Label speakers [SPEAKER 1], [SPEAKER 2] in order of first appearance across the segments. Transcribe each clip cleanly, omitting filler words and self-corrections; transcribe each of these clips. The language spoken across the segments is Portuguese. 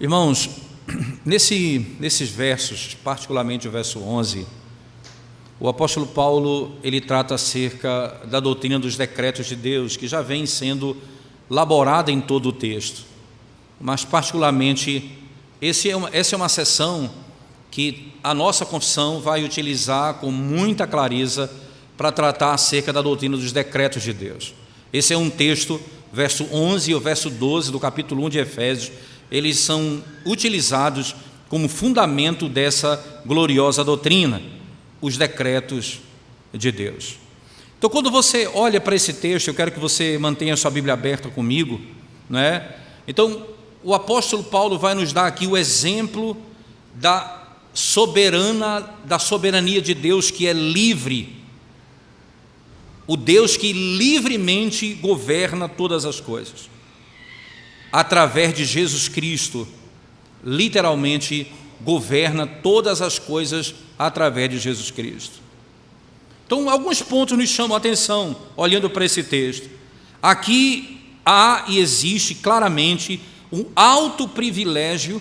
[SPEAKER 1] Irmãos, nesses versos, particularmente o verso 11, o apóstolo Paulo, ele trata acerca da doutrina dos decretos de Deus, que já vem sendo elaborada em todo o texto, mas particularmente essa é uma seção que a nossa confissão vai utilizar com muita clareza para tratar acerca da doutrina dos decretos de Deus. Esse é um texto, verso 11 e o verso 12 do capítulo 1 de Efésios, eles são utilizados como fundamento dessa gloriosa doutrina, os decretos de Deus. Então, quando você olha para esse texto, eu quero que você mantenha a sua Bíblia aberta comigo, não é? Então, o apóstolo Paulo vai nos dar aqui o exemplo da soberania de Deus, que é livre, o Deus que livremente governa todas as coisas, através de Jesus Cristo, literalmente governa todas as coisas através de Jesus Cristo. Então, alguns pontos nos chamam a atenção, olhando para esse texto. Aqui há e existe claramente um alto privilégio,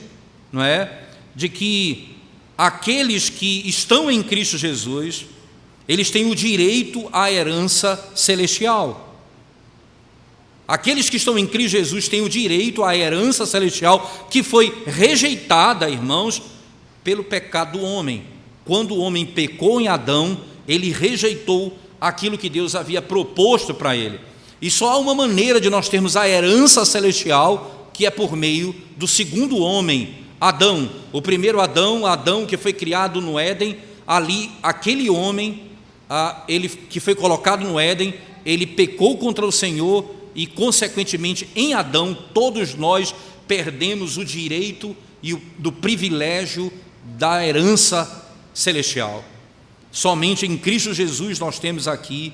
[SPEAKER 1] não é, de que aqueles que estão em Cristo Jesus, eles têm o direito à herança celestial. Aqueles que estão em Cristo Jesus têm o direito à herança celestial, que foi rejeitada, irmãos, pelo pecado do homem. Quando o homem pecou em Adão, ele rejeitou aquilo que Deus havia proposto para ele. E só há uma maneira de nós termos a herança celestial, que é por meio do segundo homem, Adão. O primeiro Adão que foi criado no Éden, ali, aquele homem, ele que foi colocado no Éden, ele pecou contra o Senhor e, consequentemente, em Adão, todos nós perdemos o direito e do privilégio da herança celestial. Somente em Cristo Jesus nós temos aqui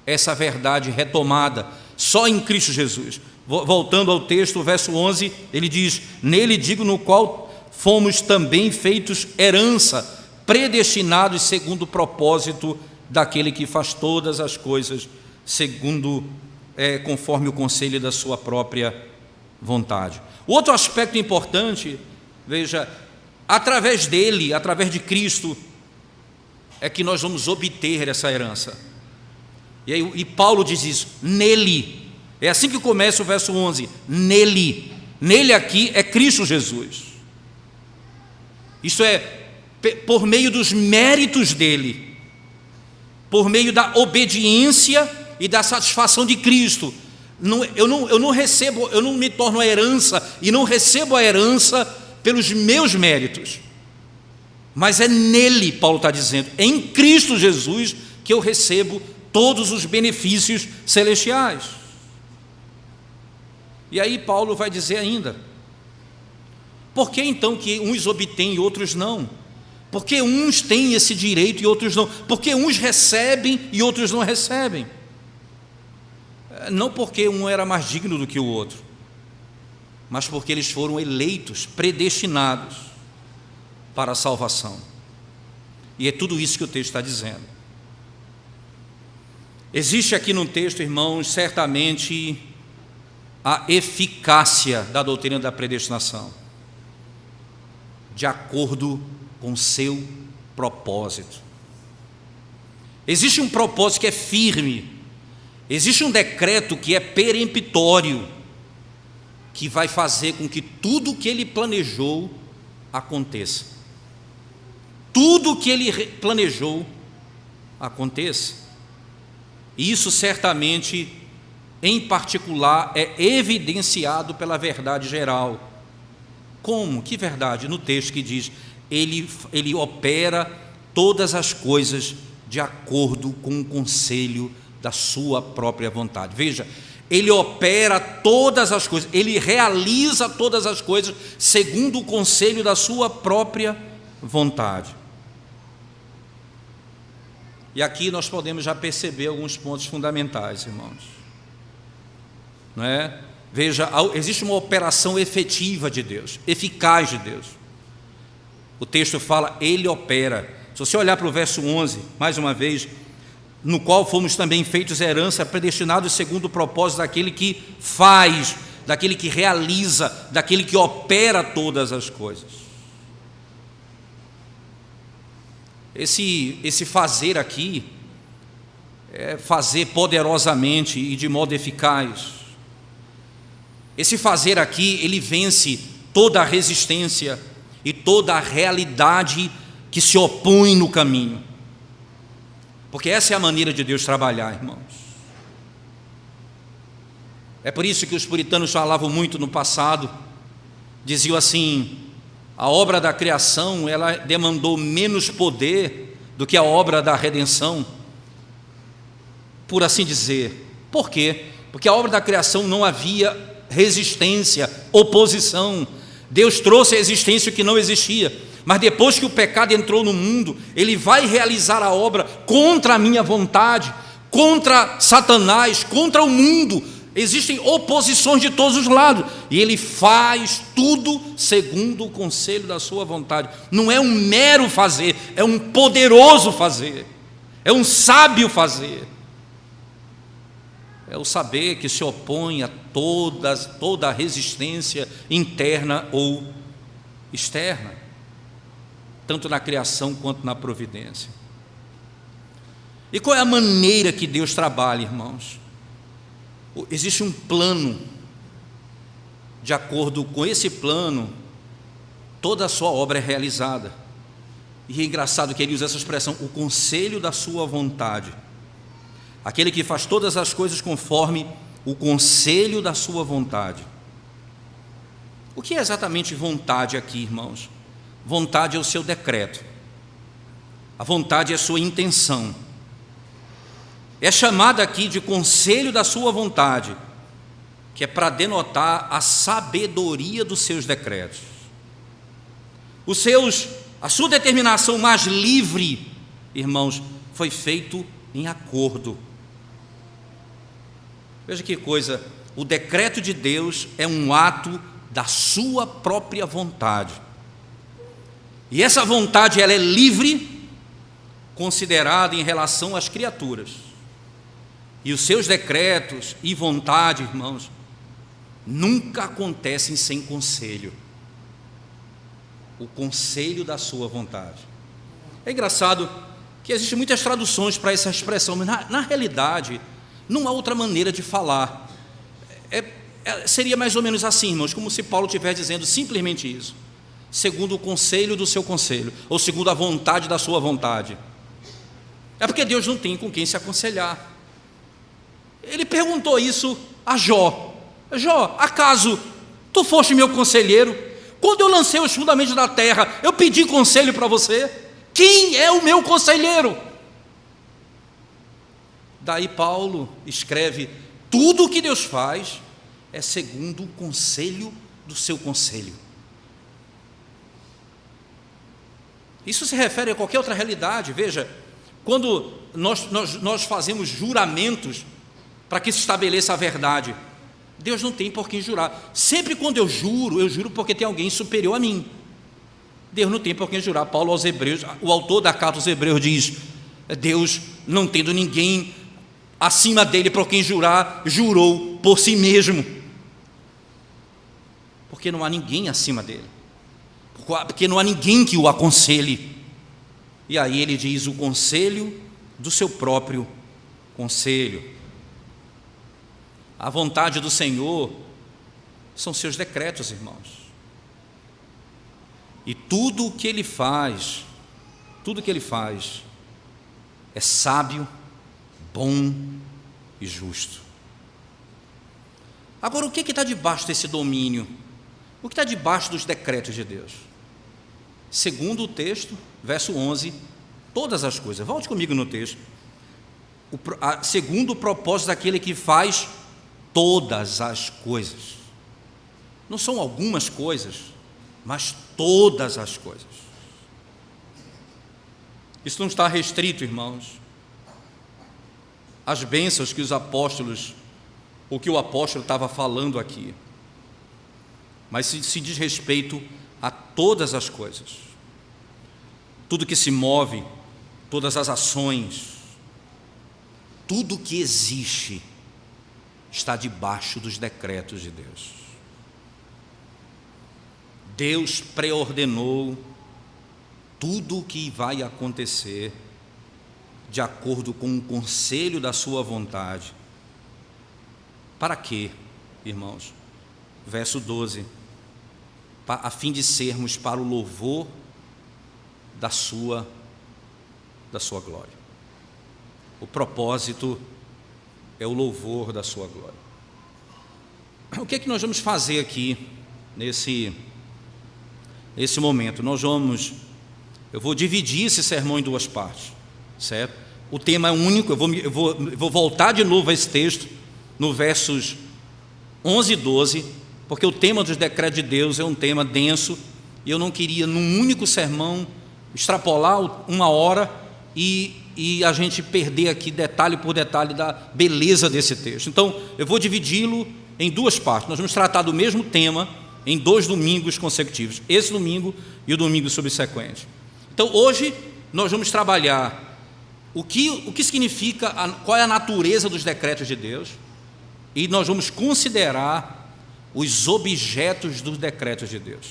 [SPEAKER 1] essa verdade retomada, só em Cristo Jesus. Voltando ao texto, o verso 11, ele diz: nele digo, no qual fomos também feitos herança, predestinados segundo o propósito daquele que faz todas as coisas conforme o conselho da sua própria vontade. Outro aspecto importante, veja, através dele, através de Cristo, é que nós vamos obter essa herança. E Paulo diz isso, nele. É assim que começa o verso 11, nele. Nele aqui é Cristo Jesus. Isso é por meio dos méritos dele, por meio da obediência e da satisfação de Cristo. Eu não me torno a herança e não recebo a herança pelos meus méritos, mas é nele, Paulo está dizendo, em Cristo Jesus, que eu recebo todos os benefícios celestiais. E aí Paulo vai dizer ainda: por que então que uns obtêm e outros não? Por que uns têm esse direito e outros não? Por que uns recebem e outros não recebem? Não porque um era mais digno do que o outro, mas porque eles foram eleitos, predestinados para a salvação. E é tudo isso que o texto está dizendo. Existe aqui no texto, irmãos, certamente a eficácia da doutrina da predestinação, de acordo com seu propósito. Existe um propósito que é firme, existe um decreto que é peremptório, que vai fazer com que tudo o que ele planejou aconteça. Tudo o que ele planejou aconteça. E isso certamente, em particular, é evidenciado pela verdade geral. Como? Que verdade? No texto que diz: ele opera todas as coisas de acordo com o conselho da sua própria vontade. Veja, ele opera todas as coisas, ele realiza todas as coisas segundo o conselho da sua própria vontade. E aqui nós podemos já perceber alguns pontos fundamentais, irmãos. Não é? Veja, existe uma operação efetiva de Deus, eficaz de Deus. O texto fala, ele opera. Se você olhar para o verso 11, mais uma vez, no qual fomos também feitos herança, predestinados segundo o propósito daquele que faz daquele que realiza, daquele que opera todas as coisas. Esse fazer aqui é fazer poderosamente e de modo eficaz. Esse fazer aqui, ele vence toda a resistência e toda a realidade que se opõe no caminho. Porque essa é a maneira de Deus trabalhar, irmãos. É por isso que os puritanos falavam muito no passado, diziam assim: a obra da criação, ela demandou menos poder do que a obra da redenção, por assim dizer. Por quê? Porque a obra da criação não havia resistência, oposição. Deus trouxe a existência que não existia, mas depois que o pecado entrou no mundo, Ele vai realizar a obra contra a minha vontade, contra Satanás, contra o mundo. Existem oposições de todos os lados, e Ele faz tudo segundo o conselho da sua vontade. Não é um mero fazer, é um poderoso fazer, é um sábio fazer. É o saber que se opõe a toda a resistência interna ou externa, tanto na criação quanto na providência. E qual é a maneira que Deus trabalha, irmãos? Existe um plano. De acordo com esse plano, toda a sua obra é realizada. E é engraçado que ele usa essa expressão, o conselho da sua vontade. Aquele que faz todas as coisas conforme o conselho da sua vontade. O que é exatamente vontade aqui, irmãos? Vontade é o seu decreto. A vontade é a sua intenção. É chamada aqui de conselho da sua vontade, que é para denotar a sabedoria dos seus decretos. A sua determinação mais livre, irmãos, foi feito em acordo. Veja que coisa, o decreto de Deus é um ato da sua própria vontade. E essa vontade, ela é livre, considerada em relação às criaturas. E os seus decretos e vontade, irmãos, nunca acontecem sem conselho. O conselho da sua vontade. É engraçado que existem muitas traduções para essa expressão, mas na realidade, não há outra maneira de falar. Seria mais ou menos assim, irmãos, como se Paulo estivesse dizendo simplesmente isso: segundo o conselho do seu conselho, ou segundo a vontade da sua vontade. É porque Deus não tem com quem se aconselhar. Ele perguntou isso a Jó: Jó, acaso tu foste meu conselheiro? Quando eu lancei os fundamentos da terra, eu pedi conselho para você? Quem é o meu conselheiro? Daí Paulo escreve: tudo o que Deus faz é segundo o conselho do seu conselho. Isso se refere a qualquer outra realidade. Veja, quando nós fazemos juramentos para que se estabeleça a verdade, Deus não tem por quem jurar. Sempre quando eu juro porque tem alguém superior a mim. Deus não tem por quem jurar. Paulo aos Hebreus, o autor da carta aos Hebreus diz: Deus, não tendo ninguém acima dele por quem jurar, jurou por si mesmo. Porque não há ninguém acima dele. Porque não há ninguém que o aconselhe. E aí ele diz: o conselho do seu próprio conselho. A vontade do Senhor são seus decretos, irmãos. E tudo o que Ele faz, é sábio, bom e justo. Agora, o que está debaixo desse domínio? O que está debaixo dos decretos de Deus? Segundo o texto, verso 11, todas as coisas. Volte comigo no texto. Segundo o propósito daquele que faz todas as coisas. Não são algumas coisas, mas todas as coisas. Isso não está restrito, irmãos, às bênçãos que os apóstolos, o que o apóstolo estava falando aqui, mas se diz respeito a todas as coisas. Tudo que se move, todas as ações, tudo que existe, está debaixo dos decretos de Deus. Deus preordenou tudo o que vai acontecer de acordo com o conselho da sua vontade. Para quê, irmãos? Verso 12. A fim de sermos para o louvor da sua glória. O propósito é o louvor da sua glória. O que é que nós vamos fazer aqui nesse momento? Eu vou dividir esse sermão em duas partes, certo? O tema é único, eu vou voltar de novo a esse texto, no versos 11 e 12, porque o tema dos decretos de Deus é um tema denso, e eu não queria, num único sermão, extrapolar 1 hora e a gente perder aqui detalhe por detalhe da beleza desse texto. Então, eu vou dividi-lo em duas partes. Nós vamos tratar do mesmo tema em 2 domingos consecutivos, esse domingo e o domingo subsequente. Então, hoje, nós vamos trabalhar o que significa, qual é a natureza dos decretos de Deus, e nós vamos considerar os objetos dos decretos de Deus.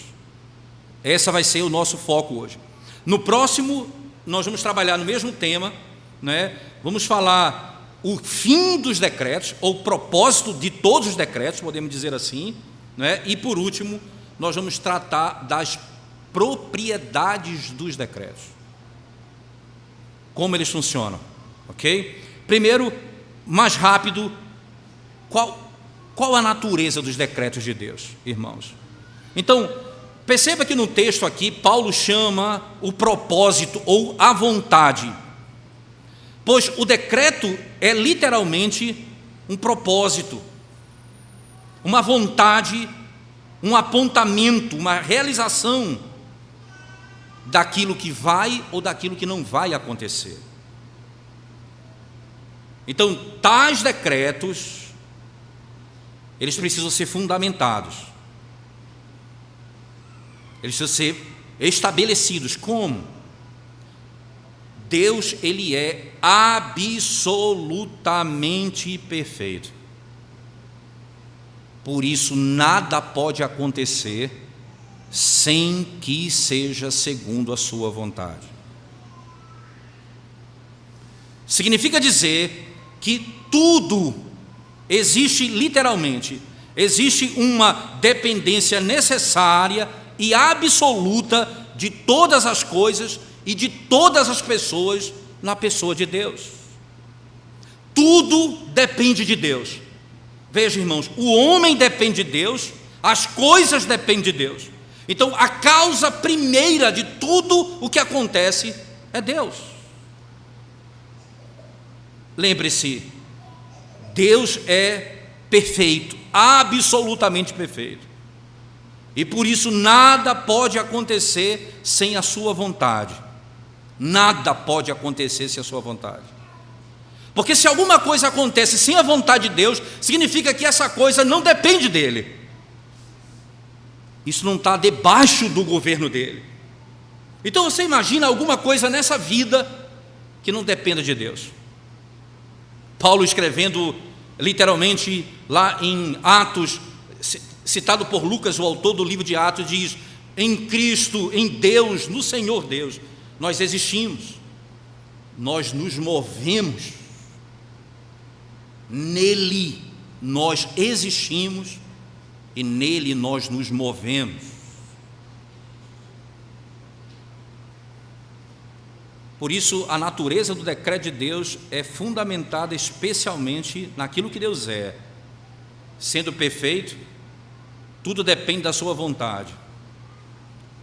[SPEAKER 1] Esse vai ser o nosso foco hoje. No próximo, nós vamos trabalhar no mesmo tema, né? Vamos falar o fim dos decretos, ou o propósito de todos os decretos, podemos dizer assim, né? E por último, nós vamos tratar das propriedades dos decretos. Como eles funcionam, ok? Primeiro, mais rápido, qual a natureza dos decretos de Deus, irmãos? Então, perceba que no texto aqui, Paulo chama o propósito ou a vontade, pois o decreto é literalmente um propósito, uma vontade, um apontamento, uma realização daquilo que vai ou daquilo que não vai acontecer. Então, tais decretos, eles precisam ser fundamentados, eles precisam ser estabelecidos. Como? Deus, ele é absolutamente perfeito. Por isso, nada pode acontecer sem que seja segundo a sua vontade. Significa dizer que tudo existe literalmente, existe uma dependência necessária e absoluta de todas as coisas e de todas as pessoas na pessoa de Deus. Tudo depende de Deus. Veja, irmãos, o homem depende de Deus, as coisas dependem de Deus. Então, a causa primeira de tudo o que acontece é Deus. Lembre-se, Deus é perfeito, absolutamente perfeito. E por isso nada pode acontecer sem a sua vontade. Nada pode acontecer sem a sua vontade. Porque se alguma coisa acontece sem a vontade de Deus, significa que essa coisa não depende dele. Isso não está debaixo do governo dele. Então você imagina alguma coisa nessa vida que não dependa de Deus. Paulo, escrevendo literalmente lá em Atos, citado por Lucas, o autor do livro de Atos, diz: em Cristo, em Deus, no Senhor Deus, nós existimos, nós nos movemos, nele nós existimos e nele nós nos movemos. Por isso, a natureza do decreto de Deus é fundamentada especialmente naquilo que Deus é. Sendo perfeito, tudo depende da sua vontade.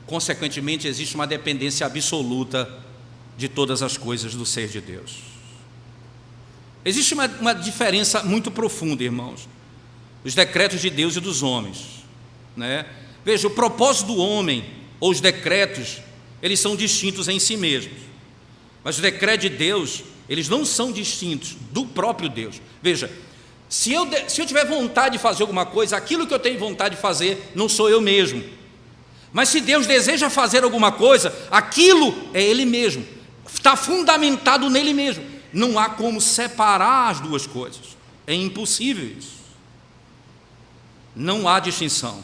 [SPEAKER 1] Consequentemente, existe uma dependência absoluta de todas as coisas do ser de Deus. Existe uma diferença muito profunda, irmãos, dos decretos de Deus e dos homens, né? Veja, o propósito do homem, ou os decretos, eles são distintos em si mesmos. Mas os decretos de Deus, eles não são distintos do próprio Deus. Veja, se eu tiver vontade de fazer alguma coisa, aquilo que eu tenho vontade de fazer não sou eu mesmo. Mas se Deus deseja fazer alguma coisa, aquilo é Ele mesmo, está fundamentado nele mesmo. Não há como separar as duas coisas, é impossível isso. Não há distinção.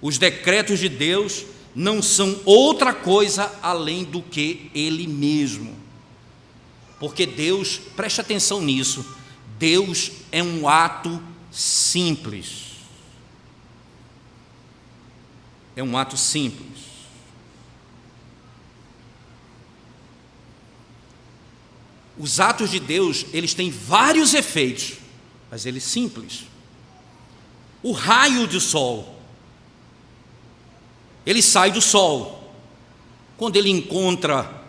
[SPEAKER 1] Os decretos de Deus não são outra coisa além do que Ele mesmo. Porque Deus, preste atenção nisso, Deus é um ato simples. É um ato simples. Os atos de Deus, eles têm vários efeitos, mas eles simples. O raio do sol, ele sai do sol. Quando ele encontra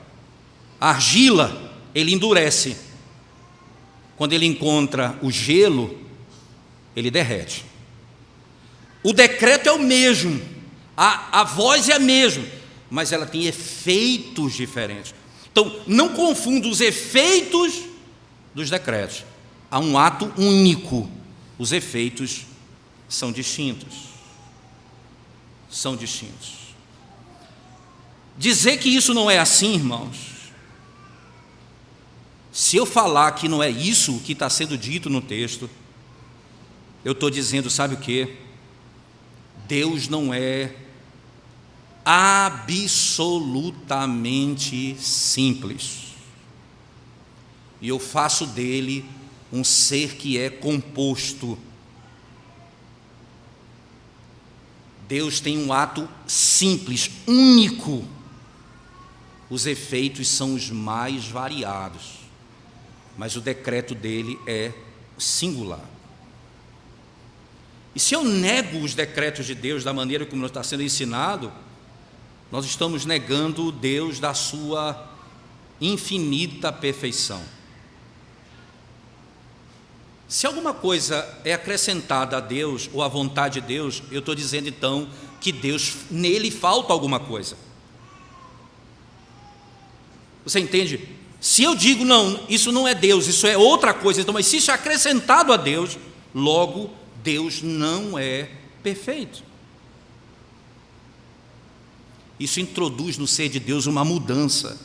[SPEAKER 1] argila, ele endurece. Quando ele encontra o gelo, ele derrete. O decreto é o mesmo, a voz é a mesma, mas ela tem efeitos diferentes. Então, não confunda os efeitos dos decretos. Há um ato único, os efeitos são distintos. São distintos. Dizer que isso não é assim, irmãos, se eu falar que não é isso que está sendo dito no texto, eu estou dizendo, sabe o quê? Deus não é absolutamente simples. E eu faço dele um ser que é composto. Deus tem um ato simples, único. Os efeitos são os mais variados, mas o decreto dele é singular. E se eu nego os decretos de Deus da maneira como nos está sendo ensinado, nós estamos negando o Deus da sua infinita perfeição. Se alguma coisa é acrescentada a Deus ou à vontade de Deus, eu estou dizendo então que Deus, nele falta alguma coisa. Você entende? Se eu digo, não, isso não é Deus, isso é outra coisa, então, mas se isso é acrescentado a Deus, logo Deus não é perfeito. Isso introduz no ser de Deus uma mudança.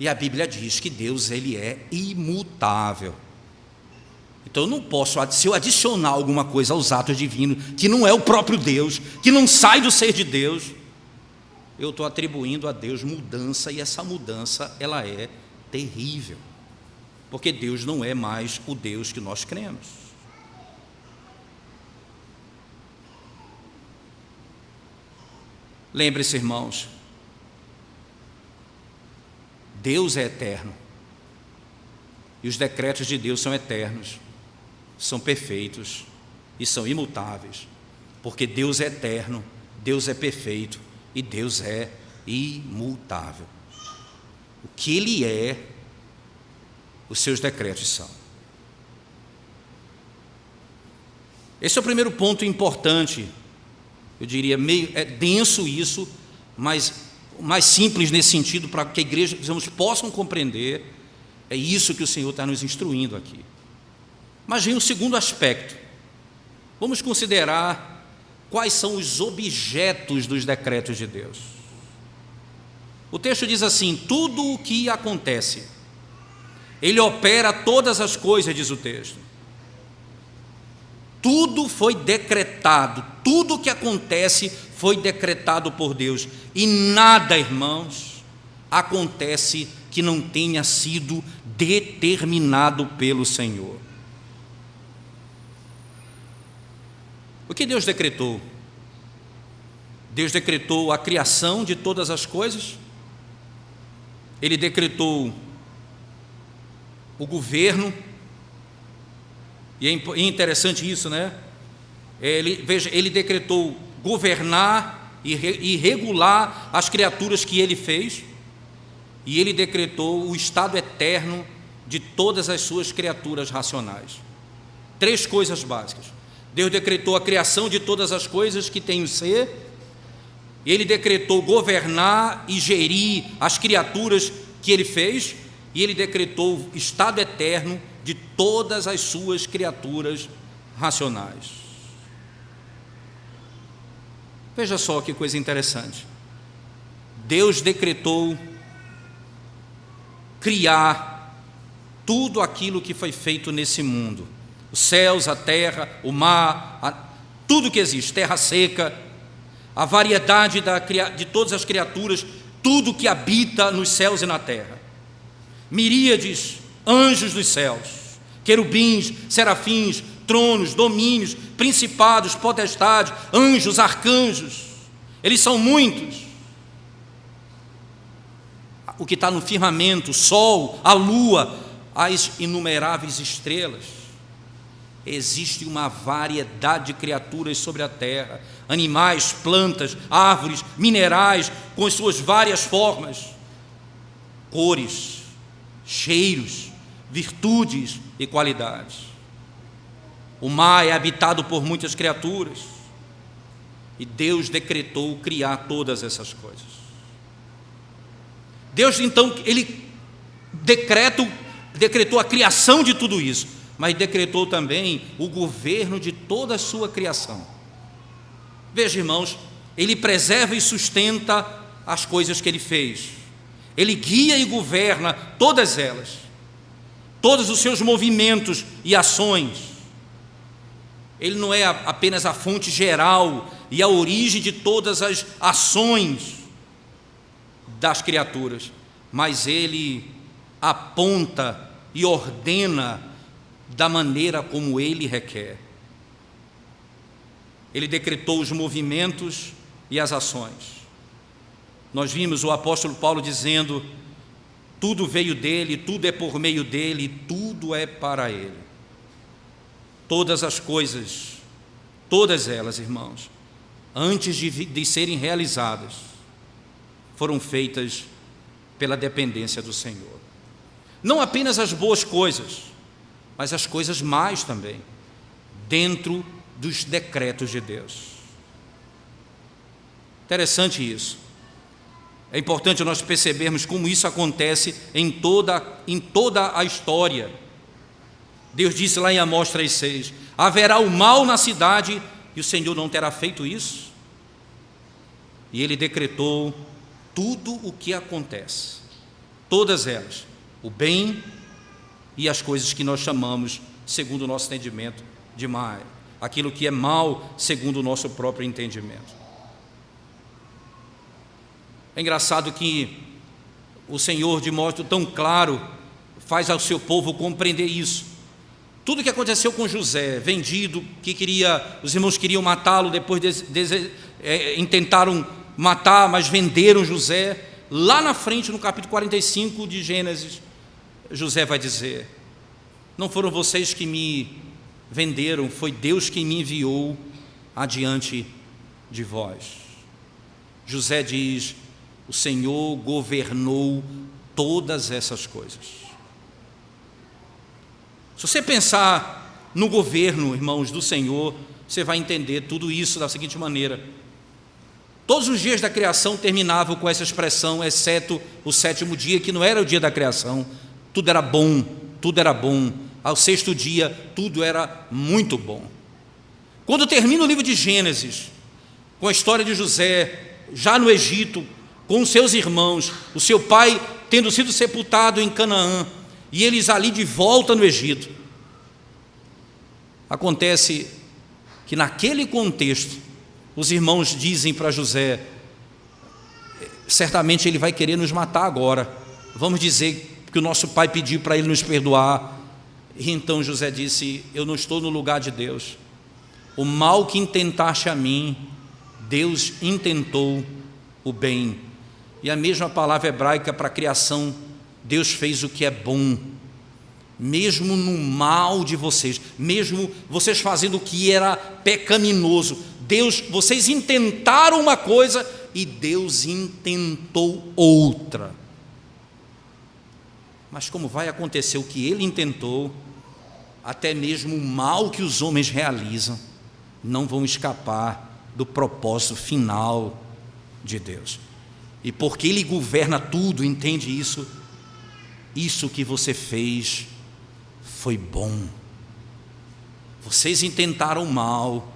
[SPEAKER 1] E a Bíblia diz que Deus, ele é imutável. Então eu não posso, se eu adicionar alguma coisa aos atos divinos, que não é o próprio Deus, que não sai do ser de Deus, eu estou atribuindo a Deus mudança, e essa mudança, ela é terrível. Porque Deus não é mais o Deus que nós cremos. Lembre-se, irmãos, Deus é eterno, e os decretos de Deus são eternos, são perfeitos e são imutáveis, porque Deus é eterno, Deus é perfeito e Deus é imutável. O que Ele é, os seus decretos são. Esse é o primeiro ponto importante. Eu diria, é denso isso, mas mais simples nesse sentido, para que a igreja, possam compreender. É isso que o Senhor está nos instruindo aqui. Mas vem o segundo aspecto. Vamos considerar quais são os objetos dos decretos de Deus. O texto diz assim: tudo o que acontece, Ele opera todas as coisas, diz o texto. Tudo foi decretado, tudo o que acontece foi decretado por Deus. E nada, irmãos, acontece que não tenha sido determinado pelo Senhor. O que Deus decretou? Deus decretou a criação de todas as coisas. Ele decretou o governo. E é interessante isso, né? Ele decretou governar e regular as criaturas que Ele fez, e Ele decretou o estado eterno de todas as suas criaturas racionais. Três coisas básicas. Deus decretou a criação de todas as coisas que têm o ser, Ele decretou governar e gerir as criaturas que Ele fez, e Ele decretou o estado eterno de todas as suas criaturas racionais. Veja só que coisa interessante. Deus decretou criar tudo aquilo que foi feito nesse mundo: os céus, a terra, o mar, tudo que existe, terra seca, a variedade de todas as criaturas, tudo que habita nos céus e na terra, miríades, anjos dos céus, querubins, serafins, tronos, domínios, principados, potestades, anjos, arcanjos, eles são muitos. O que está no firmamento, o sol, a lua, as inumeráveis estrelas. Existe uma variedade de criaturas sobre a terra, animais, plantas, árvores, minerais, com as suas várias formas, cores, cheiros, virtudes e qualidades. O mar é habitado por muitas criaturas e Deus decretou criar todas essas coisas. Deus, então, Ele decretou a criação de tudo isso, mas decretou também o governo de toda a sua criação. Veja, irmãos, Ele preserva e sustenta as coisas que Ele fez. Ele guia e governa todas elas, todos os seus movimentos e ações. Ele não é apenas a fonte geral e a origem de todas as ações das criaturas, mas Ele aponta e ordena da maneira como Ele requer. Ele decretou os movimentos e as ações. Nós vimos o apóstolo Paulo dizendo: tudo veio dele, tudo é por meio dele, tudo é para ele. Todas as coisas, todas elas, irmãos, antes de serem realizadas, foram feitas pela dependência do Senhor. Não apenas as boas coisas, mas as coisas mais também, dentro dos decretos de Deus. Interessante isso. É importante nós percebermos como isso acontece em toda a história. Deus disse lá em Amós 3,6: haverá o mal na cidade e o Senhor não terá feito isso. E Ele decretou tudo o que acontece, todas elas, o bem e as coisas que nós chamamos, segundo o nosso entendimento, de mal, aquilo que é mal, segundo o nosso próprio entendimento. É engraçado que o Senhor, de modo tão claro, faz ao seu povo compreender isso. Tudo que aconteceu com José, vendido, os irmãos queriam matá-lo, depois intentaram matar, mas venderam José. Lá na frente, no capítulo 45 de Gênesis, José vai dizer: não foram vocês que me venderam, foi Deus quem me enviou adiante de vós. José diz: o Senhor governou todas essas coisas. Se você pensar no governo, irmãos, do Senhor, você vai entender tudo isso da seguinte maneira: todos os dias da criação terminavam com essa expressão, exceto o sétimo dia, que não era o dia da criação. Tudo era bom, tudo era bom. Ao sexto dia, tudo era muito bom. Quando termina o livro de Gênesis, com a história de José, já no Egito, com os seus irmãos, o seu pai tendo sido sepultado em Canaã, e eles ali de volta no Egito, acontece que naquele contexto, os irmãos dizem para José: certamente ele vai querer nos matar agora, vamos dizer que o nosso pai pediu para ele nos perdoar. E então José disse: eu não estou no lugar de Deus, o mal que intentaste a mim, Deus intentou o bem. E a mesma palavra hebraica para a criação, Deus fez o que é bom, mesmo no mal de vocês, mesmo vocês fazendo o que era pecaminoso, vocês intentaram uma coisa e Deus intentou outra. Mas como vai acontecer o que Ele intentou, até mesmo o mal que os homens realizam não vão escapar do propósito final de Deus. E porque Ele governa tudo, entende isso? Isso que você fez foi bom. Vocês intentaram o mal,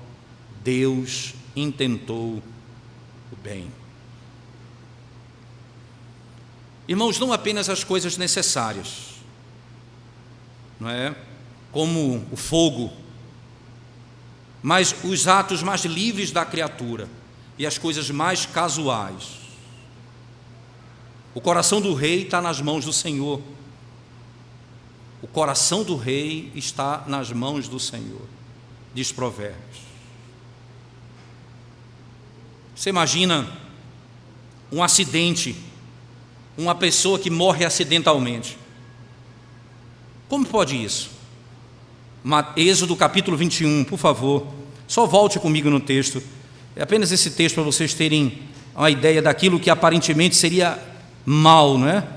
[SPEAKER 1] Deus intentou o bem. Irmãos, não apenas as coisas necessárias, não é? Como o fogo, mas os atos mais livres da criatura e as coisas mais casuais. O coração do rei está nas mãos do Senhor. O coração do rei está nas mãos do Senhor, diz Provérbios. Você imagina um acidente, uma pessoa que morre acidentalmente. Como pode isso? Êxodo capítulo 21, por favor, só volte comigo no texto. É apenas esse texto para vocês terem uma ideia daquilo que aparentemente seria mal, não é?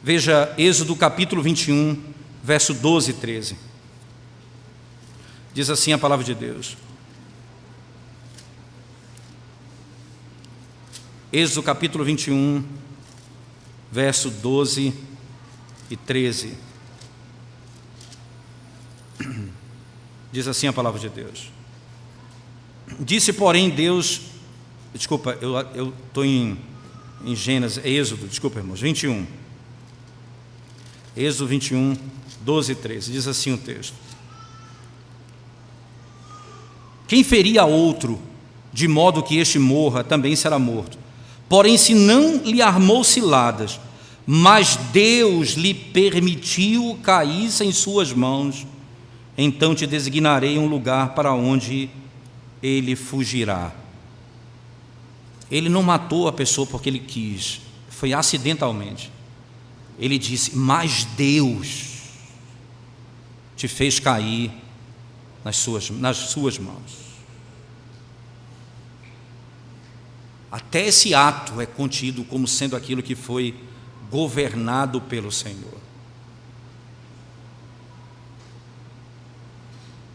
[SPEAKER 1] Veja, Êxodo capítulo 21, verso 12 e 13. Diz assim a palavra de Deus. Êxodo capítulo 21, verso 12 e 13. Diz assim a palavra de Deus. Disse, porém, Deus... Desculpa, eu estou em Gênesis, Êxodo, desculpa, irmãos, 21. Êxodo 21, 12 e 13. Diz assim o texto. Quem ferir a outro, de modo que este morra, também será morto. Porém, se não lhe armou ciladas, mas Deus lhe permitiu cair em suas mãos, então te designarei um lugar para onde ele fugirá. Ele não matou a pessoa porque ele quis, foi acidentalmente. Ele disse, mas Deus te fez cair nas suas mãos. Até esse ato é contido como sendo aquilo que foi governado pelo Senhor.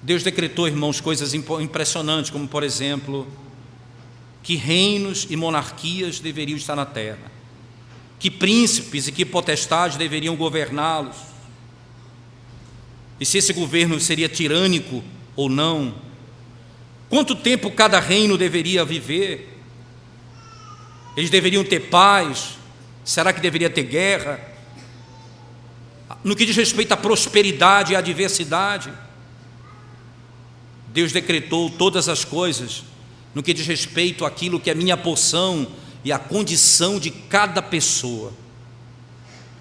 [SPEAKER 1] Deus decretou, irmãos, coisas impressionantes, como, por exemplo, que reinos e monarquias deveriam estar na terra, que príncipes e que potestades deveriam governá-los, e se esse governo seria tirânico ou não, quanto tempo cada reino deveria viver, eles deveriam ter paz, será que deveria ter guerra? No que diz respeito à prosperidade e à diversidade, Deus decretou todas as coisas no que diz respeito àquilo que é minha porção e a condição de cada pessoa.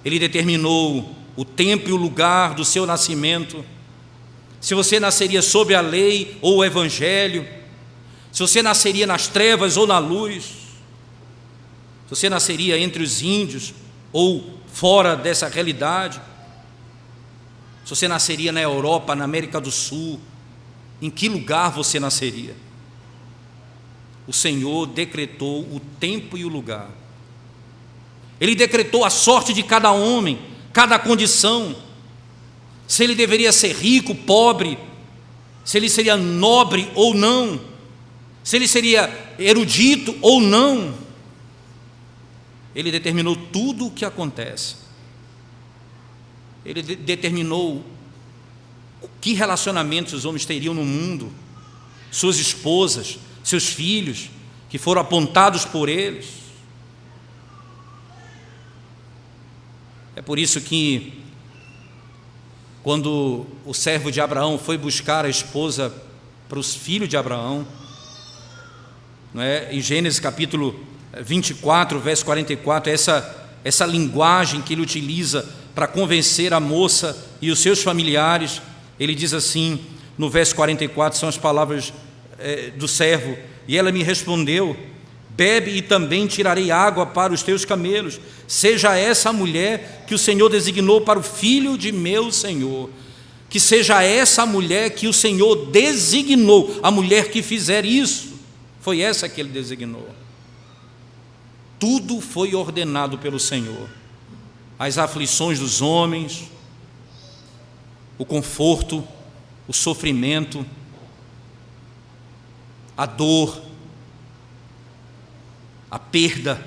[SPEAKER 1] Ele determinou o tempo e o lugar do seu nascimento, se você nasceria sob a lei ou o evangelho, se você nasceria nas trevas ou na luz, se você nasceria entre os índios ou fora dessa realidade, se você nasceria na Europa, na América do Sul, em que lugar você nasceria? O Senhor decretou o tempo e o lugar. Ele decretou a sorte de cada homem, cada condição, se ele deveria ser rico, pobre, se ele seria nobre ou não, se ele seria erudito ou não. Ele determinou tudo o que acontece. Ele determinou que relacionamentos os homens teriam no mundo, suas esposas, seus filhos, que foram apontados por eles. É por isso que, quando o servo de Abraão foi buscar a esposa para os filhos de Abraão, não é? Em Gênesis capítulo 24, verso 44, essa linguagem que ele utiliza para convencer a moça e os seus familiares, ele diz assim, no verso 44, são as palavras do servo, e ela me respondeu, bebe e também tirarei água para os teus camelos, seja essa a mulher que o Senhor designou para o filho de meu Senhor, que seja essa a mulher que o Senhor designou, a mulher que fizer isso, foi essa que ele designou. Tudo foi ordenado pelo Senhor, as aflições dos homens, o conforto, o sofrimento, a dor, a perda,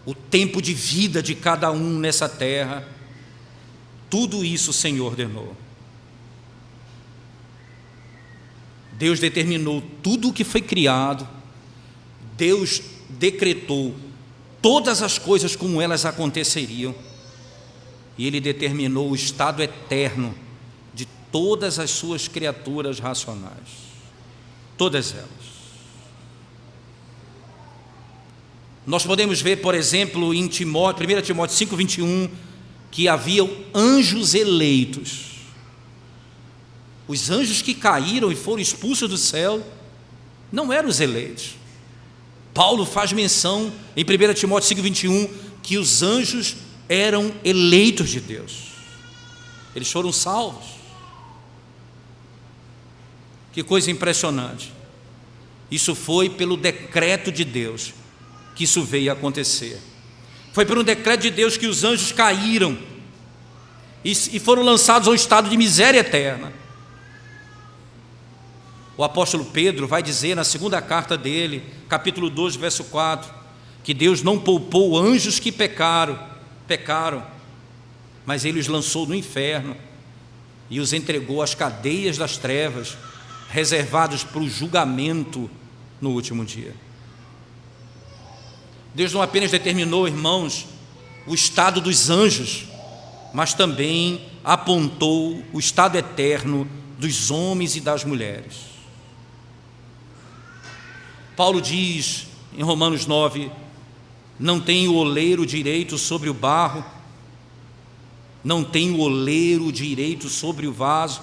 [SPEAKER 1] o tempo de vida de cada um nessa terra, tudo isso o Senhor ordenou. Deus determinou tudo o que foi criado, Deus decretou todas as coisas como elas aconteceriam, e Ele determinou o estado eterno de todas as suas criaturas racionais, todas elas. Nós podemos ver, por exemplo, em 1 Timóteo 5,21, que haviam anjos eleitos. Os anjos que caíram e foram expulsos do céu não eram os eleitos. Paulo faz menção em 1 Timóteo 5,21 que os anjos eram eleitos de Deus. Eles foram salvos. Que coisa impressionante. Isso foi pelo decreto de Deus que isso veio a acontecer. Foi por um decreto de Deus que os anjos caíram e foram lançados a um estado de miséria eterna. O apóstolo Pedro vai dizer na segunda carta dele, capítulo 2, verso 4, que Deus não poupou anjos que pecaram, mas Ele os lançou no inferno e os entregou às cadeias das trevas, reservados para o julgamento no último dia. Deus não apenas determinou, irmãos, o estado dos anjos, mas também apontou o estado eterno dos homens e das mulheres. Paulo diz em Romanos 9: não tem o oleiro direito sobre o barro, não tem o oleiro direito sobre o vaso,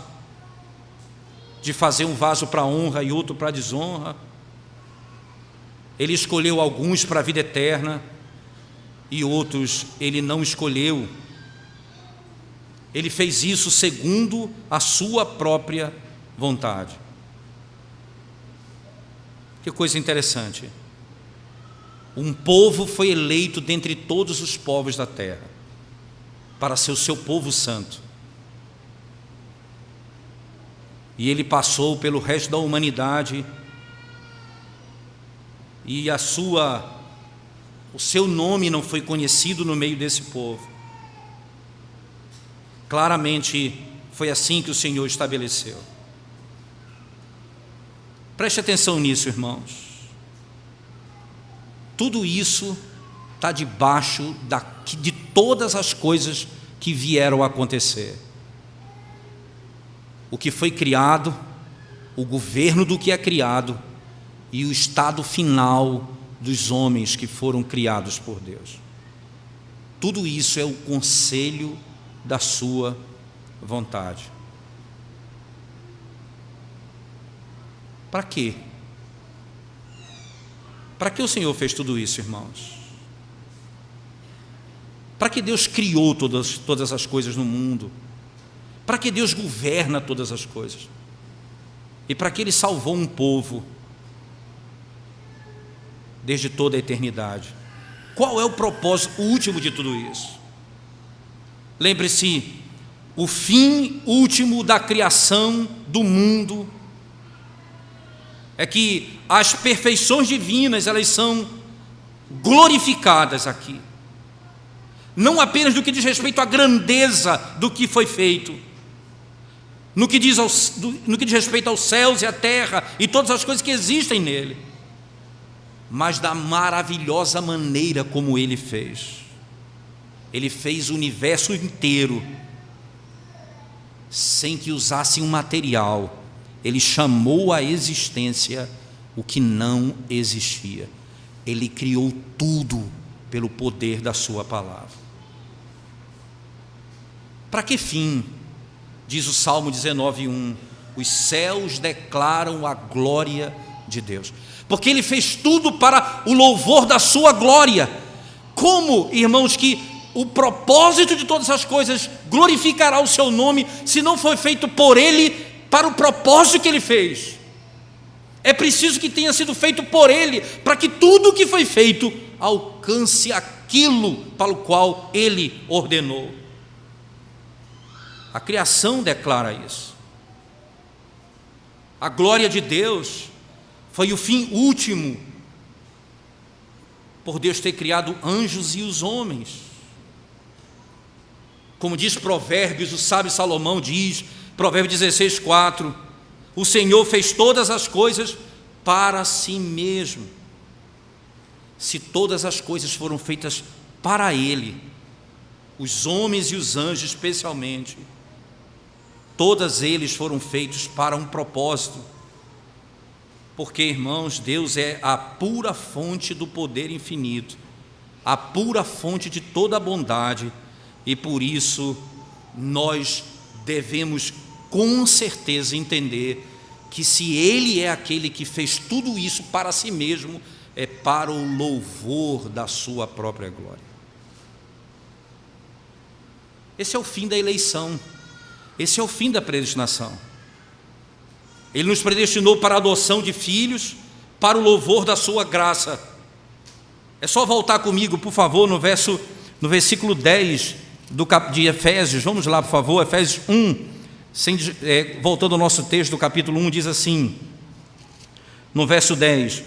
[SPEAKER 1] de fazer um vaso para honra e outro para desonra. Ele escolheu alguns para a vida eterna e outros Ele não escolheu. Ele fez isso segundo a sua própria vontade. Que coisa interessante. Um povo foi eleito dentre todos os povos da terra para ser o seu povo santo. E ele passou pelo resto da humanidade e o seu nome não foi conhecido no meio desse povo. Claramente foi assim que o Senhor estabeleceu. Preste atenção nisso, irmãos. Tudo isso está debaixo de todas as coisas que vieram a acontecer. O que foi criado, o governo do que é criado e o estado final dos homens que foram criados por Deus. Tudo isso é o conselho da sua vontade. Para quê? Para que o Senhor fez tudo isso, irmãos? Para que Deus criou todas as coisas no mundo? Para que Deus governa todas as coisas? E para que Ele salvou um povo desde toda a eternidade? Qual é o propósito último de tudo isso? Lembre-se, o fim último da criação do mundo é que as perfeições divinas, elas são glorificadas aqui. Não apenas no que diz respeito à grandeza do que foi feito, no que diz respeito aos céus e à terra e todas as coisas que existem nele, mas da maravilhosa maneira como Ele fez. Ele fez o universo inteiro sem que usasse um material. Ele chamou à existência o que não existia. Ele criou tudo pelo poder da sua palavra. Para que fim? Diz o Salmo 19:1: os céus declaram a glória de Deus. Porque Ele fez tudo para o louvor da sua glória. Como, irmãos, que o propósito de todas as coisas glorificará o seu nome se não foi feito por Ele para o propósito que Ele fez? É preciso que tenha sido feito por Ele, para que tudo o que foi feito alcance aquilo para o qual Ele ordenou. A criação declara isso. A glória de Deus foi o fim último, por Deus ter criado anjos e os homens. Como diz Provérbios, o sábio Salomão diz, Provérbios 16:4, o Senhor fez todas as coisas para si mesmo. Se todas as coisas foram feitas para Ele, os homens e os anjos especialmente, Todos eles foram feitos para um propósito, porque, irmãos, Deus é a pura fonte do poder infinito, a pura fonte de toda a bondade, e por isso nós devemos com certeza entender que se Ele é aquele que fez tudo isso para si mesmo, é para o louvor da sua própria glória. Esse é o fim da eleição, esse é o fim da predestinação. Ele nos predestinou para a adoção de filhos, para o louvor da sua graça. É só voltar comigo, por favor, no versículo 10 de Efésios. Vamos lá, por favor, Efésios 1, voltando ao nosso texto do capítulo 1, diz assim, no verso 10: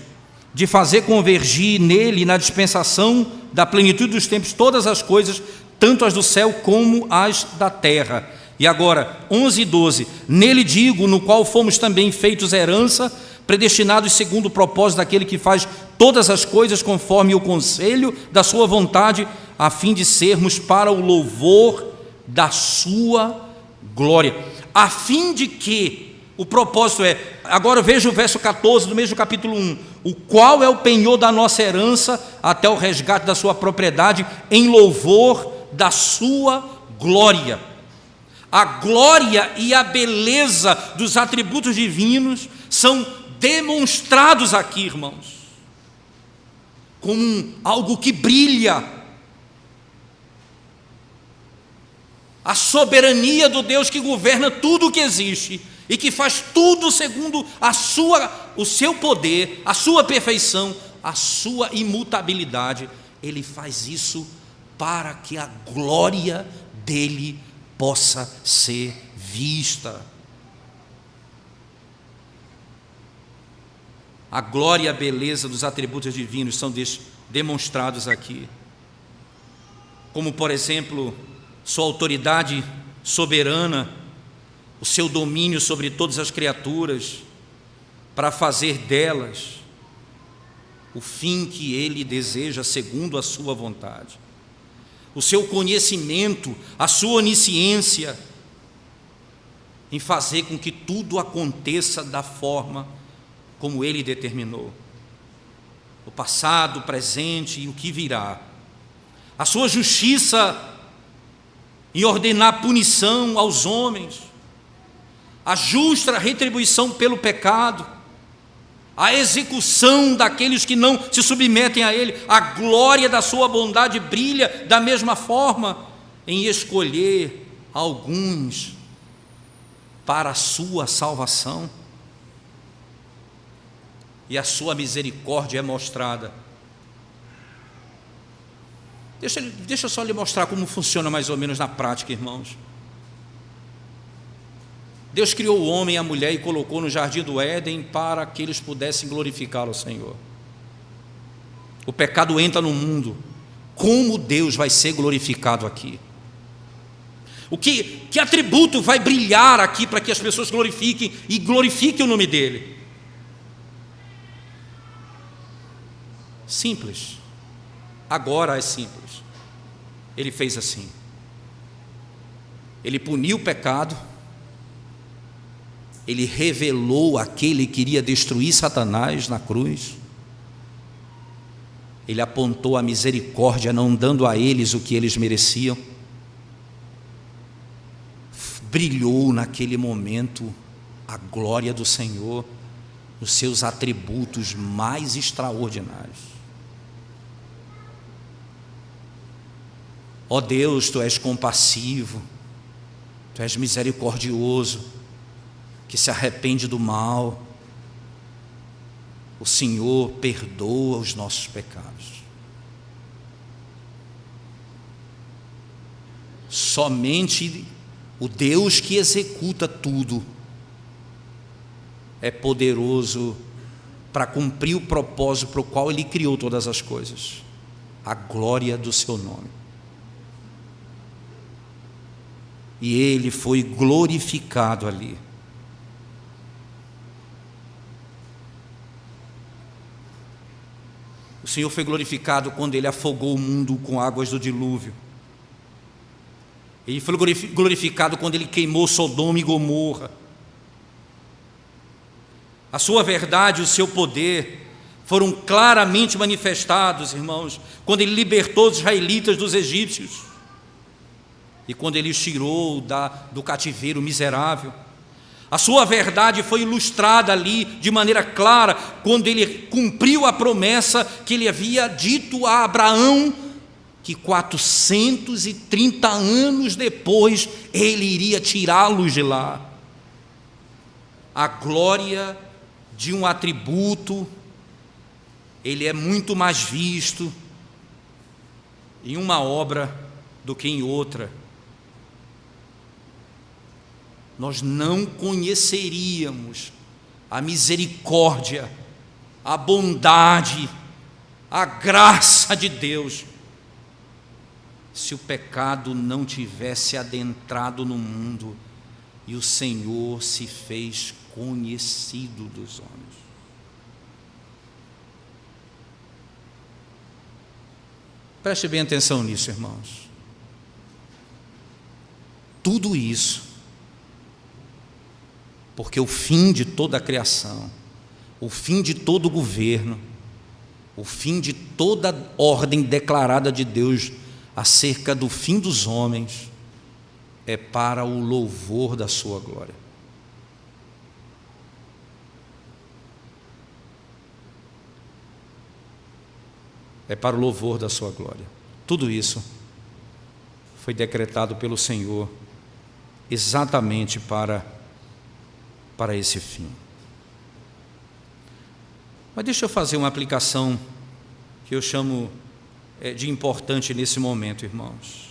[SPEAKER 1] de fazer convergir nele, na dispensação da plenitude dos tempos, todas as coisas, tanto as do céu como as da terra. E agora, 11 e 12: nele digo, no qual fomos também feitos herança, predestinados segundo o propósito daquele que faz todas as coisas conforme o conselho da sua vontade, a fim de sermos para o louvor da sua glória. A fim de que, o propósito é, agora veja o verso 14 do mesmo capítulo 1, o qual é o penhor da nossa herança até o resgate da sua propriedade, em louvor da sua glória. A glória e a beleza dos atributos divinos são demonstrados aqui, irmãos, como algo que brilha. A soberania do Deus que governa tudo o que existe e que faz tudo segundo o seu poder, a sua perfeição, a sua imutabilidade. Ele faz isso para que a glória dele possa ser vista. A glória e a beleza dos atributos divinos são demonstrados aqui, como, por exemplo, sua autoridade soberana, o seu domínio sobre todas as criaturas, para fazer delas o fim que Ele deseja segundo a sua vontade. O seu conhecimento, a sua onisciência, em fazer com que tudo aconteça da forma como Ele determinou. O passado, o presente e o que virá. A sua justiça em ordenar punição aos homens, a justa retribuição pelo pecado, a execução daqueles que não se submetem a Ele. A glória da sua bondade brilha da mesma forma em escolher alguns para a sua salvação, e a sua misericórdia é mostrada. Deixa eu só lhe mostrar como funciona mais ou menos na prática, irmãos. Deus criou o homem e a mulher e colocou no jardim do Éden para que eles pudessem glorificar o Senhor. O pecado entra no mundo. Como Deus vai ser glorificado aqui? Que atributo vai brilhar aqui para que as pessoas glorifiquem o nome dEle? Simples. Agora é simples. Ele fez assim. Ele puniu o pecado. Ele revelou aquele que iria destruir Satanás na cruz. Ele apontou a misericórdia, não dando a eles o que eles mereciam. Brilhou naquele momento a glória do Senhor, os seus atributos mais extraordinários. Ó Deus, Tu és compassivo, Tu és misericordioso, que se arrepende do mal. O Senhor perdoa os nossos pecados. Somente o Deus que executa tudo é poderoso para cumprir o propósito para o qual Ele criou todas as coisas, a glória do Seu nome. E Ele foi glorificado ali. O Senhor foi glorificado quando Ele afogou o mundo com águas do dilúvio. Ele foi glorificado quando ele queimou Sodoma e Gomorra. A sua verdade e o seu poder foram claramente manifestados, irmãos, quando ele libertou os israelitas dos egípcios e quando ele os tirou do cativeiro miserável. A sua verdade foi ilustrada ali de maneira clara quando ele cumpriu a promessa que ele havia dito a Abraão, que 430 anos depois ele iria tirá-los de lá. A glória de um atributo, ele é muito mais visto em uma obra do que em outra. Nós não conheceríamos a misericórdia, a bondade, a graça de Deus, se o pecado não tivesse adentrado no mundo e o Senhor se fez conhecido dos homens. Preste bem atenção nisso, irmãos. Tudo isso, porque o fim de toda a criação, o fim de todo o governo, o fim de toda a ordem declarada de Deus acerca do fim dos homens, é para o louvor da sua glória. É para o louvor da sua glória. Tudo isso foi decretado pelo Senhor exatamente para esse fim. Mas deixa eu fazer uma aplicação que eu chamo de importante nesse momento, irmãos.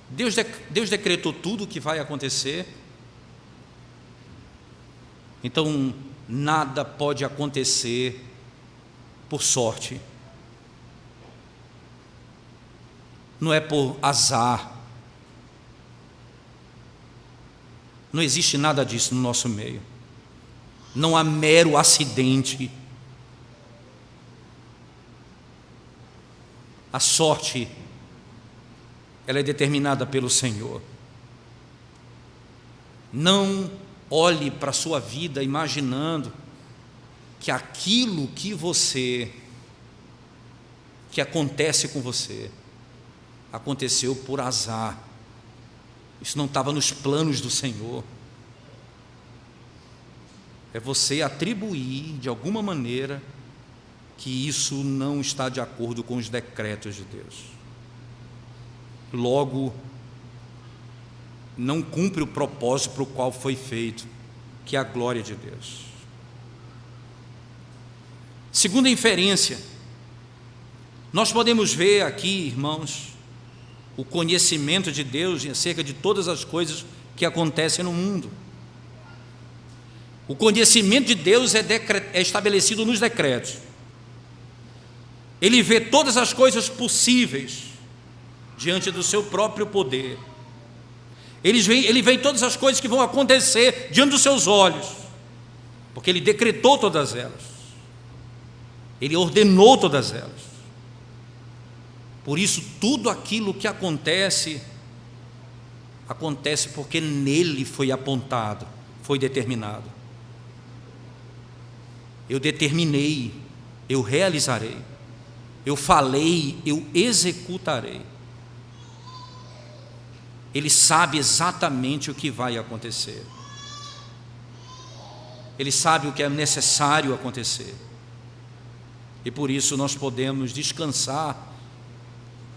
[SPEAKER 1] Deus decretou tudo o que vai acontecer, então nada pode acontecer por sorte, não é por azar, não existe nada disso no nosso meio, não há mero acidente. A sorte, ela é determinada pelo Senhor. Não olhe para a sua vida imaginando que aquilo que acontece com você, aconteceu por azar. Isso não estava nos planos do Senhor. É você atribuir de alguma maneira que isso não está de acordo com os decretos de Deus. Logo, não cumpre o propósito para o qual foi feito, que é a glória de Deus. Segunda inferência, nós podemos ver aqui, irmãos, o conhecimento de Deus acerca de todas as coisas que acontecem no mundo. O conhecimento de Deus é estabelecido nos decretos. Ele vê todas as coisas possíveis diante do seu próprio poder. Ele vê todas as coisas que vão acontecer diante dos seus olhos, porque Ele decretou todas elas. Ele ordenou todas elas. Por isso, tudo aquilo que acontece, acontece porque nele foi apontado, foi determinado. Eu determinei, eu realizarei. Eu falei, eu executarei. Ele sabe exatamente o que vai acontecer. Ele sabe o que é necessário acontecer. E por isso nós podemos descansar,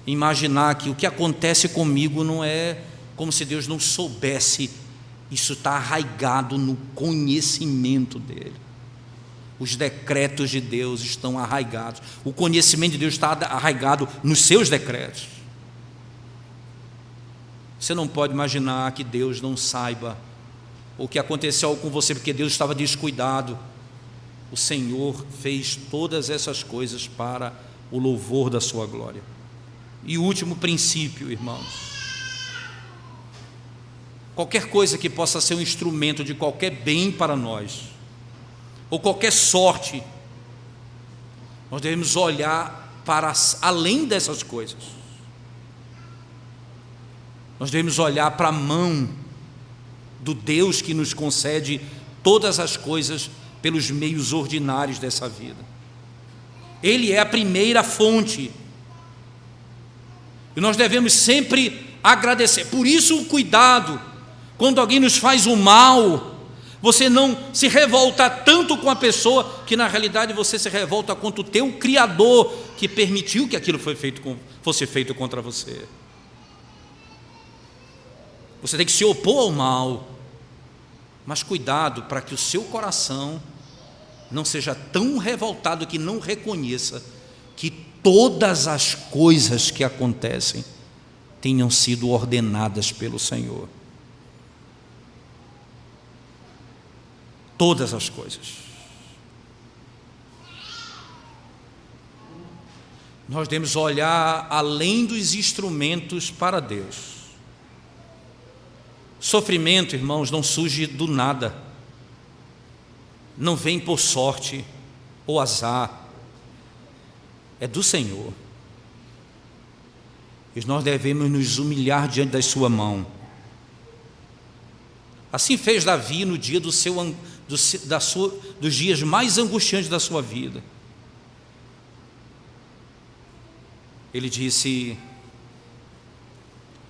[SPEAKER 1] imaginar que o que acontece comigo não é como se Deus não soubesse. Isso está arraigado no conhecimento dEle. Os decretos de Deus estão arraigados. O conhecimento de Deus está arraigado nos seus decretos. Você não pode imaginar que Deus não saiba o que aconteceu com você porque Deus estava descuidado. O Senhor fez todas essas coisas para o louvor da sua glória. E o último princípio, irmãos, qualquer coisa que possa ser um instrumento de qualquer bem para nós, ou qualquer sorte, nós devemos olhar para além dessas coisas. Nós devemos olhar para a mão do Deus que nos concede todas as coisas pelos meios ordinários dessa vida. Ele é a primeira fonte. E nós devemos sempre agradecer. Por isso, o cuidado, quando alguém nos faz o mal, você não se revolta tanto com a pessoa, que na realidade você se revolta contra o teu Criador, que permitiu que aquilo fosse feito contra você. Você tem que se opor ao mal, mas cuidado para que o seu coração não seja tão revoltado que não reconheça que todas as coisas que acontecem tenham sido ordenadas pelo Senhor. Todas as coisas. Nós devemos olhar além dos instrumentos para Deus. Sofrimento, irmãos, não surge do nada, não vem por sorte ou azar, é do Senhor. E nós devemos nos humilhar diante da sua mão. Assim fez Davi no dia dos dias mais angustiantes da sua vida. Ele diz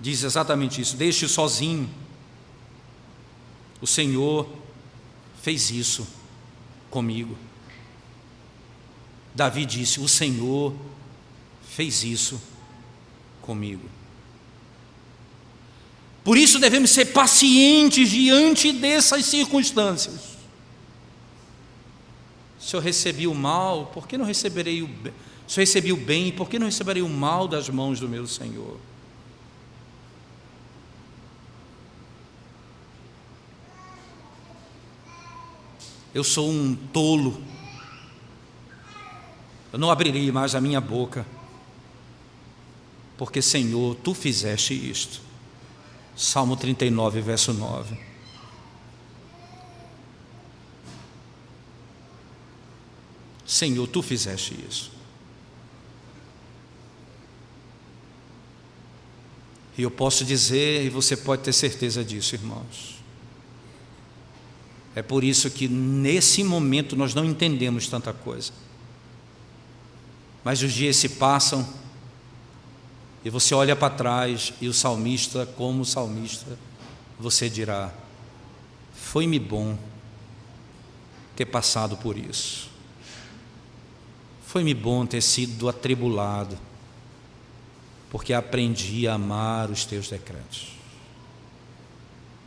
[SPEAKER 1] exatamente isso: deixe sozinho. O Senhor fez isso comigo. Davi disse: o Senhor fez isso comigo. Por isso devemos ser pacientes diante dessas circunstâncias. Se eu recebi o mal, por que não receberei o bem? Se eu recebi o bem, por que não receberei o mal das mãos do meu Senhor? Eu sou um tolo, eu não abrirei mais a minha boca, porque, Senhor, Tu fizeste isto. Salmo 39, verso 9. Senhor, Tu fizeste isso. E eu posso dizer, e você pode ter certeza disso, irmãos. É por isso que nesse momento nós não entendemos tanta coisa. Mas os dias se passam e você olha para trás e o salmista, como salmista, você dirá: foi-me bom ter passado por isso. Foi-me bom ter sido atribulado, porque aprendi a amar os Teus decretos.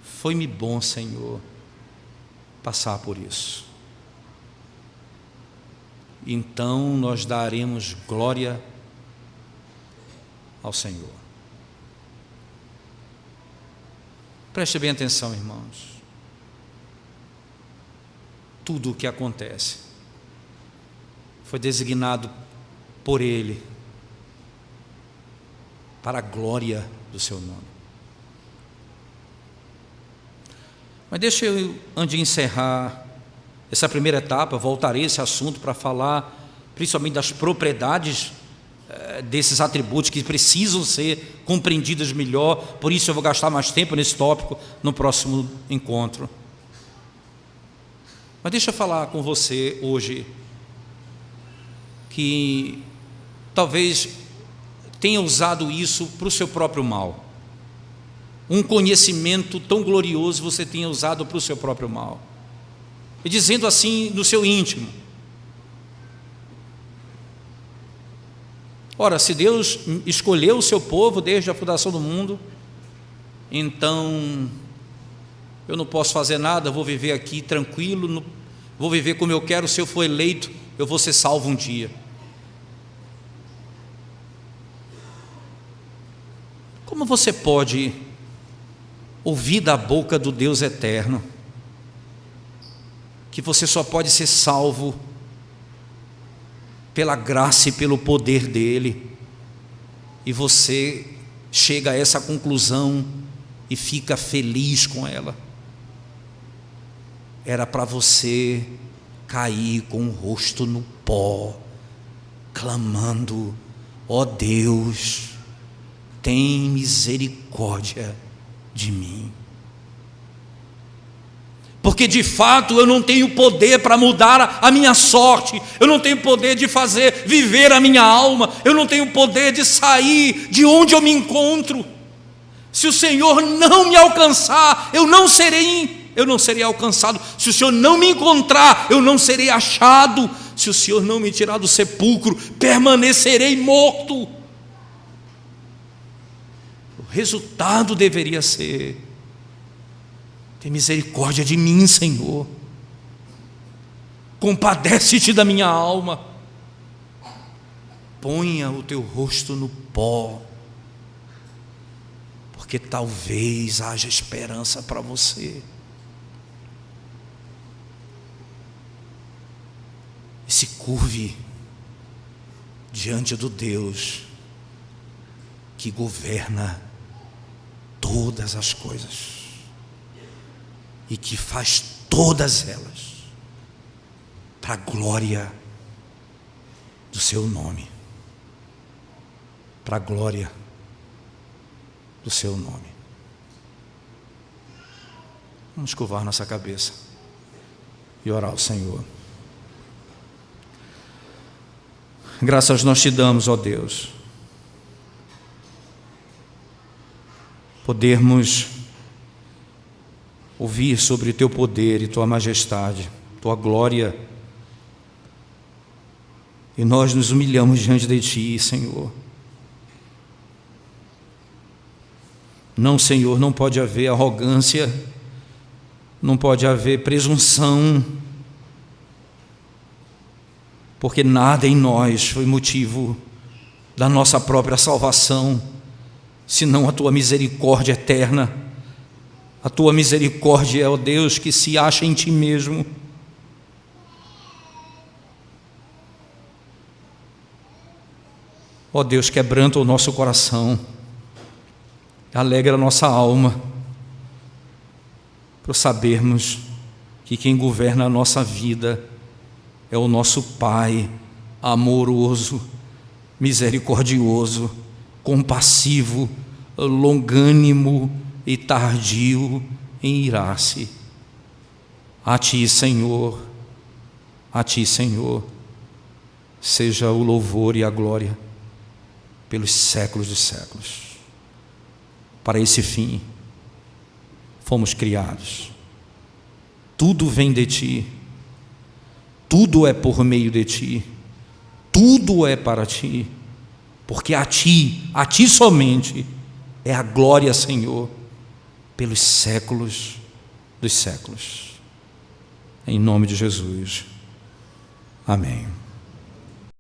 [SPEAKER 1] Foi-me bom, Senhor, passar por isso. Então nós daremos glória ao Senhor. Preste bem atenção, irmãos. Tudo o que acontece foi designado por Ele para a glória do Seu nome. Mas deixa eu, antes de encerrar essa primeira etapa, voltarei a esse assunto para falar principalmente das propriedades desses atributos que precisam ser compreendidas melhor. Por isso eu vou gastar mais tempo nesse tópico no próximo encontro. Mas deixa eu falar com você hoje que talvez tenha usado isso para o seu próprio mal. Um conhecimento tão glorioso você tenha usado para o seu próprio mal. E dizendo assim no seu íntimo: ora, se Deus escolheu o seu povo desde a fundação do mundo, então eu não posso fazer nada, vou viver aqui tranquilo, vou viver como eu quero. Se eu for eleito, eu vou ser salvo um dia. Como você pode ouvir da boca do Deus eterno que você só pode ser salvo pela graça e pelo poder dele, e você chega a essa conclusão e fica feliz com ela? Era para você cair com o rosto no pó, clamando: ó Deus, tem misericórdia de mim. Porque de fato eu não tenho poder para mudar a minha sorte, eu não tenho poder de fazer viver a minha alma, eu não tenho poder de sair de onde eu me encontro. Se o Senhor não me alcançar, eu não serei alcançado. Se o Senhor não me encontrar, eu não serei achado. Se o Senhor não me tirar do sepulcro, permanecerei morto. O resultado deveria ser: tem misericórdia de mim, Senhor. Compadece-te da minha alma. Ponha o teu rosto no pó, porque talvez haja esperança para você. E se curve diante do Deus que governa todas as coisas e que faz todas elas para a glória do seu nome, para a glória do seu nome. Vamos curvar nossa cabeça e orar ao Senhor. Graças nós te damos, ó Deus, podermos ouvir sobre o teu poder e tua majestade, tua glória, e nós nos humilhamos diante de ti, Senhor. Não, Senhor, não pode haver arrogância, não pode haver presunção, porque nada em nós foi motivo da nossa própria salvação, senão a tua misericórdia eterna. A tua misericórdia, ó Deus, que se acha em ti mesmo. Ó Deus, quebranta o nosso coração, alegra a nossa alma, por sabermos que quem governa a nossa vida é o nosso Pai amoroso, misericordioso, compassivo, longânimo e tardio em irar-se. A ti, Senhor, seja o louvor e a glória pelos séculos dos séculos. Para esse fim fomos criados. Tudo vem de ti, tudo é por meio de ti, tudo é para ti, porque a ti somente é a glória, Senhor, pelos séculos dos séculos. Em nome de Jesus. Amém.